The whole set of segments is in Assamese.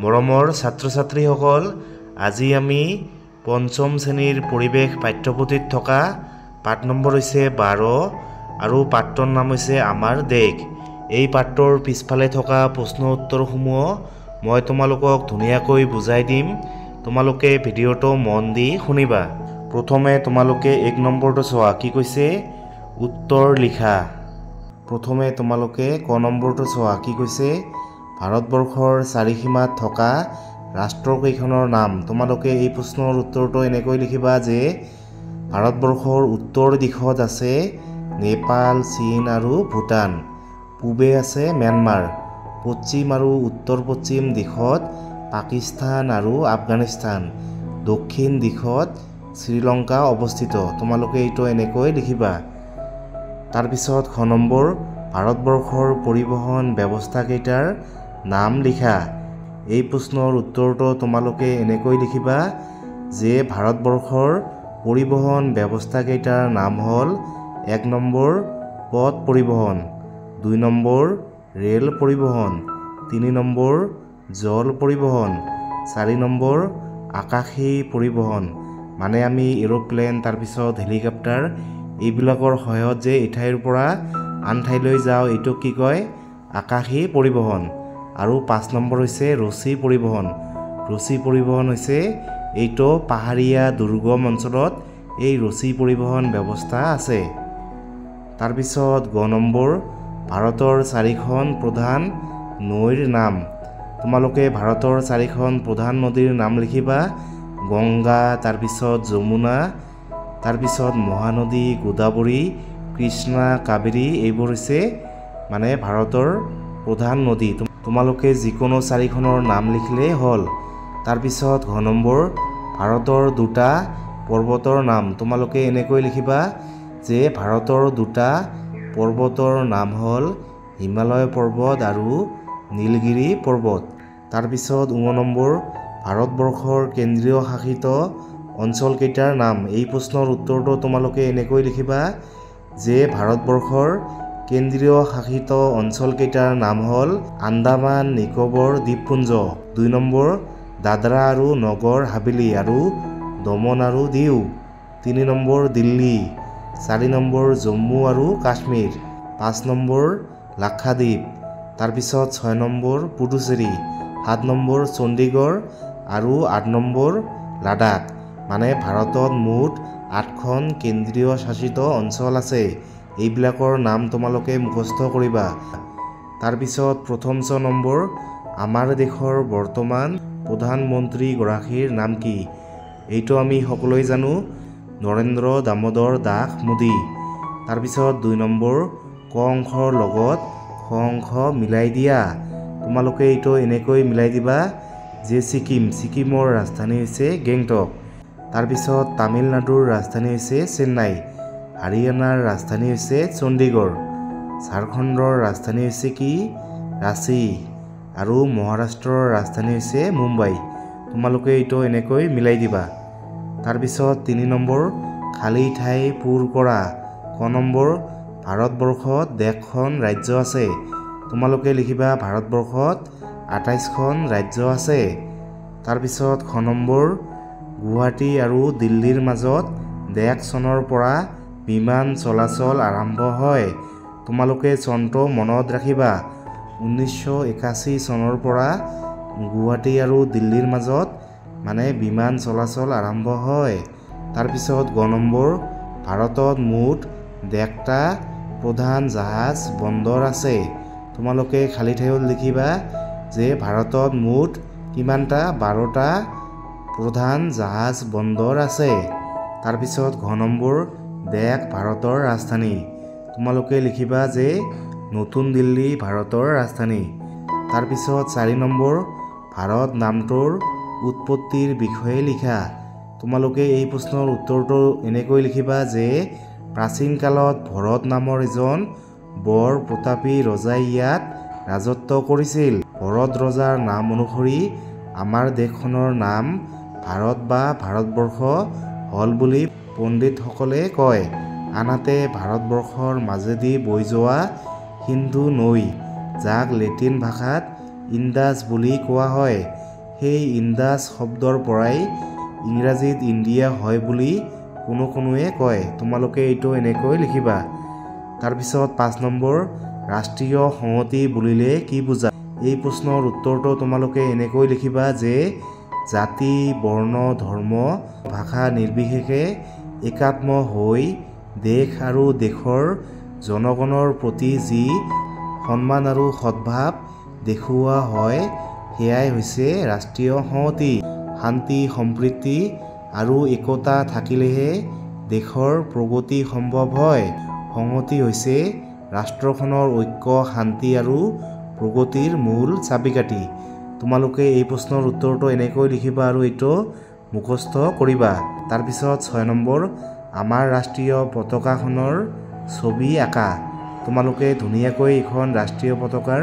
মৰমৰ ছাত্ৰ-ছাত্ৰীসকল, আজি আমি পঞ্চম শ্ৰেণীৰ পৰিৱেশ পাঠ্যপুথিত থকা পাঠ নম্বৰ হৈছে 12 আৰু পাঠটোৰ নাম হৈছে আমাৰ দেশ। এই পাঠটোৰ পিছফালে থকা প্ৰশ্ন উত্তৰসমূহ মই তোমালোকক ধুনীয়াকৈ বুজাই দিম। তোমালোকে ভিডিঅ'টো মন দি শুনিবা। প্ৰথমে তোমালোকে 1 নম্বৰটো চোৱা, কি কৈছে? উত্তৰ লিখা। প্ৰথমে তোমালোকে ক নম্বৰটো চোৱা, কি কৈছে? ভাৰতবৰ্ষৰ চাৰিসীমাত থকা ৰাষ্ট্ৰকেইখনৰ নাম। তোমালোকে এই প্ৰশ্নৰ উত্তৰটো এনেকৈ লিখিবা যে ভাৰতবৰ্ষৰ উত্তৰ দিশত আছে নেপাল, চীন আৰু ভূটান। পূবে আছে ম্যানমাৰ। পশ্চিম আৰু উত্তৰ পশ্চিম দিশত পাকিস্তান আৰু আফগানিস্তান। দক্ষিণ দিশত শ্ৰীলংকা অৱস্থিত। তোমালোকে এইটো এনেকৈ লিখিবা। তাৰপিছত খ নম্বৰ, ভাৰতবৰ্ষৰ পৰিবহণ ব্যৱস্থাকেইটাৰ নাম লিখা। এই প্ৰশ্নৰ উত্তৰটো তোমালোকে এনেকৈ লিখিবা যে ভাৰতবৰ্ষৰ পৰিবহণ ব্যৱস্থাকেইটাৰ নাম হ'ল 1 নম্বৰ পথ পৰিবহণ, 2 নম্বৰ ৰেল পৰিবহণ, 3 নম্বৰ জল পৰিবহণ, 4 নম্বৰ আকাশী পৰিবহণ, মানে আমি এৰোপ্লেন তাৰপিছত হেলিকপ্টাৰ এইবিলাকৰ সহায়ত যে এঠাইৰ পৰা আন ঠাইলৈ যাওঁ, এইটো কি কয়? আকাশী পৰিবহণ। আৰু 5 নম্বৰ হৈছে ৰছী পৰিবহণ। ৰছী পৰিবহণ হৈছে এইটো পাহাৰীয়া দুৰ্গম অঞ্চলত এই ৰছী পৰিবহণ ব্যৱস্থা আছে। তাৰপিছত গ নম্বৰ, ভাৰতৰ 4খন প্ৰধান নৈৰ নাম। তোমালোকে ভাৰতৰ 4খন প্ৰধান নদীৰ নাম লিখিবা। গংগা, তাৰপিছত যমুনা, তাৰপিছত মহানদী, গোদাবৰী, কৃষ্ণা, কাবেৰী, এইবোৰ হৈছে মানে ভাৰতৰ প্ৰধান নদী। তোমালোকে যিকোনো 4খনৰ নাম লিখিলেই হ'ল। তাৰপিছত ঘ নম্বৰ, ভাৰতৰ 2টা পৰ্বতৰ নাম। তোমালোকে এনেকৈ লিখিবা যে ভাৰতৰ 2টা পৰ্বতৰ নাম হ'ল হিমালয় পৰ্বত আৰু নীলগিৰি পৰ্বত। তাৰপিছত ঙ নম্বৰ, ভাৰতবৰ্ষৰ কেন্দ্ৰীয় শাসিত অঞ্চলকেইটাৰ নাম। এই প্ৰশ্নৰ উত্তৰটো তোমালোকে এনেকৈ লিখিবা যে ভাৰতবৰ্ষৰ কেন্দ্ৰীয় শাসিত অঞ্চলকেইটাৰ নাম হ'ল আন্দামান নিকোবৰ দ্বীপপুঞ্জ, 2 নম্বৰ দাদৰা আৰু নগৰ হাভেলী আৰু দমন আৰু দিউ, 3 নম্বৰ দিল্লী, 4 নম্বৰ জম্মু আৰু কাশ্মীৰ, 5 নম্বৰ লাক্ষাদ্বীপ, তাৰপিছত 6 নম্বৰ পুডুচেৰী, 7 নম্বৰ চণ্ডীগড় আৰু 8 নম্বৰ লাডাখ। মানে ভাৰতত মুঠ 8খন কেন্দ্ৰীয় শাসিত অঞ্চল আছে। এইবিলাকৰ নাম তোমালোকে মুখস্থ কৰিবা। তাৰপিছত প্ৰথম 6 নম্বৰ, আমাৰ দেশৰ বৰ্তমান প্ৰধানমন্ত্ৰীগৰাকীৰ নাম কি? এইটো আমি সকলোৱে জানো, নৰেন্দ্ৰ দামোদৰ দাস মোদী। তাৰপিছত 2 নম্বৰ, ক অংশৰ লগত খ অংশ মিলাই দিয়া। তোমালোকে এইটো এনেকৈ মিলাই দিবা যে ছিকিমৰ ৰাজধানী হৈছে গেংটক। তাৰপিছত তামিলনাডুৰ ৰাজধানী হৈছে চেন্নাই, হাৰিয়ানাৰ ৰাজধানী হৈছে চণ্ডীগড়, ঝাৰখণ্ডৰ ৰাজধানী হৈছে কি? ৰাঁচী, আৰু মহাৰাষ্ট্ৰৰ ৰাজধানী হৈছে মুম্বাই। তোমালোকে এইটো এনেকৈ মিলাই দিবা। তাৰপিছত 3 নম্বৰ, খালী ঠাই পূৰ কৰা। ক নম্বৰ, ভাৰতবৰ্ষত দেশখন ৰাজ্য আছে। তোমালোকে লিখিবা ভাৰতবৰ্ষত 28খন ৰাজ্য আছে। তাৰপিছত খ নম্বৰ, গুৱাহাটী আৰু দিল্লীৰ মাজত 1 চনৰ পৰা বিমান চলাচল আৰম্ভ হয়। তোমালোকে চনটো মনত ৰাখিবা। 1981 চনৰ পৰা গুৱাহাটী আৰু দিল্লীৰ মাজত মানে বিমান চলাচল আৰম্ভ হয়। তাৰপিছত গ নম্বৰ, ভাৰতত মুঠ 1টা প্ৰধান জাহাজ বন্দৰ আছে। তোমালোকে খালী ঠাইত লিখিবা যে ভাৰতত মুঠ কিমানটা? 12টা প্ৰধান জাহাজ বন্দৰ আছে। তাৰপিছত ঘ নম্বৰ, দেশ ভাৰতৰ ৰাজধানী। তোমালোকে লিখিবা যে নতুন দিল্লী ভাৰতৰ ৰাজধানী। তাৰপিছত 4 নম্বৰ, ভাৰত নামটোৰ উৎপত্তিৰ বিষয়ে লিখা। তোমালোকে এই প্ৰশ্নৰ উত্তৰটো এনেকৈ লিখিবা যে প্ৰাচীন কালত ভৰত নামৰ এজন বৰ প্ৰতাপী ৰজাই ইয়াত ৰাজত্ব কৰিছিল। ভৰত ৰজাৰ নাম অনুসৰি আমাৰ দেশখনৰ নাম ভাৰত বা ভাৰতবৰ্ষ হ'ল বুলি পণ্ডিতসকলে কয়। আনহাতে ভাৰতবৰ্ষৰ মাজেদি বৈ যোৱা সিন্ধু নৈ, যাক লেটিন ভাষাত ইণ্ডাছ বুলি কোৱা হয়, সেই ইণ্ডাছ শব্দৰ পৰাই ইংৰাজীত ইণ্ডিয়া হয় বুলি কোনোৱে কয়। তোমালোকে এইটো এনেকৈ লিখিবা। তাৰপিছত 5 নম্বৰ, ৰাষ্ট্ৰীয় সংহতি বুলিলে কি বুজায়? এই প্ৰশ্নৰ উত্তৰটো তোমালোকে এনেকৈ লিখিবা যে জাতি, বৰ্ণ, ধৰ্ম, ভাষা নিৰ্বিশেষে একাত্ম হৈ দেশ আৰু দেশৰ জনগণৰ প্ৰতি যি সন্মান আৰু সদ্ভাৱ দেখুওৱা হয় সেয়াই হৈছে ৰাষ্ট্ৰীয় সংহতি। শান্তি, সম্প্ৰীতি আৰু একতা থাকিলেহে দেশৰ প্ৰগতি সম্ভৱ হয়। সংহতি হৈছে ৰাষ্ট্ৰখনৰ ঐক্য, শান্তি আৰু প্ৰগতিৰ মূল চাবিকাঠি। তোমালোকে এই প্ৰশ্নৰ উত্তৰটো এনেকৈ লিখিবা আৰু এইটো মুখস্থ কৰিবা। তাৰপিছত 6 নম্বৰ, আমাৰ ৰাষ্ট্ৰীয় পতাকাখনৰ ছবি আঁকা। তোমালোকে ধুনীয়াকৈ এখন ৰাষ্ট্ৰীয় পতাকাৰ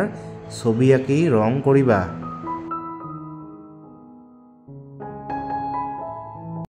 ছবি আঁকি ৰং কৰিবা।